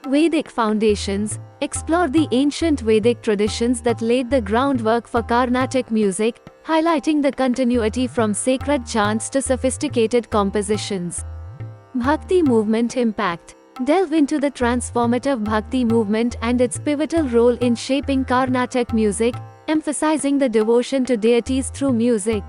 Vedic foundations explore the ancient Vedic traditions that laid the groundwork for Carnatic music, highlighting the continuity from sacred chants to sophisticated compositions. Bhakti movement impact. Delve into the transformative Bhakti movement and its pivotal role in shaping Carnatic music, emphasizing the devotion to deities through music.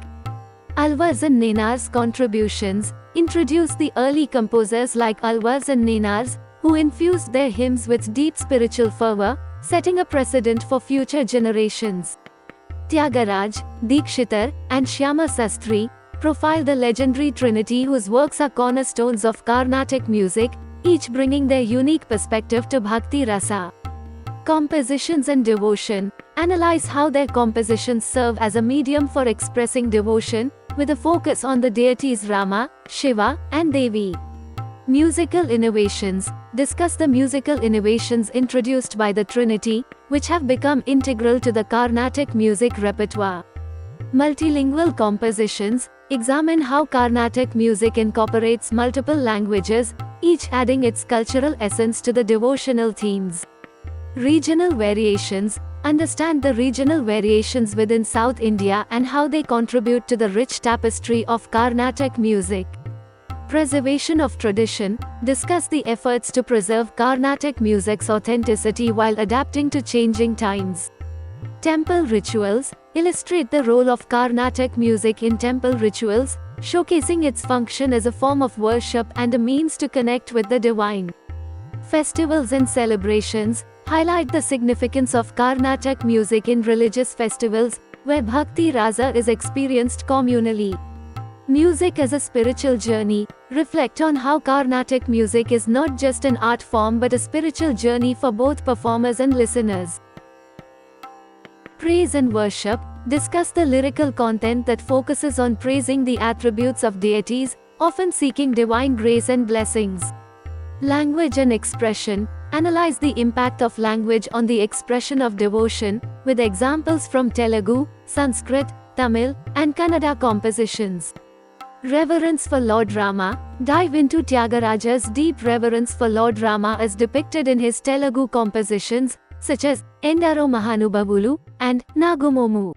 Alvars and Nenars contributions introduce the early composers like Alvars and Nenars, who infused their hymns with deep spiritual fervor, setting a precedent for future generations. Tyagaraj, Dikshitar, and Shyama Sastri profile the legendary trinity whose works are cornerstones of Carnatic music, each bringing their unique perspective to Bhakti Rasa. Compositions and devotion. Analyze how their compositions serve as a medium for expressing devotion, with a focus on the deities Rama, Shiva, and Devi. Musical innovations. Discuss the musical innovations introduced by the Trinity, which have become integral to the Carnatic music repertoire. Multilingual compositions. Examine how Carnatic music incorporates multiple languages, each adding its cultural essence to the devotional themes. Regional variations. Understand the regional variations within South India and how they contribute to the rich tapestry of Carnatic music. Preservation of tradition. Discuss the efforts to preserve Carnatic music's authenticity while adapting to changing times. Temple rituals. Illustrate the role of Carnatic music in temple rituals, showcasing its function as a form of worship and a means to connect with the divine. Festivals and celebrations. Highlight the significance of Carnatic music in religious festivals, where Bhakti Rasa is experienced communally. Music as a spiritual journey. Reflect on how Carnatic music is not just an art form but a spiritual journey for both performers and listeners. Praise and worship. Discuss the lyrical content that focuses on praising the attributes of deities, often seeking divine grace and blessings. Language and expression. Analyze the impact of language on the expression of devotion, with examples from Telugu, Sanskrit, Tamil, and Kannada compositions. Reverence for Lord Rama. Dive into Tyagaraja's deep reverence for Lord Rama as depicted in his Telugu compositions, such as Endaro Mahanubhavulu and Nagumomu.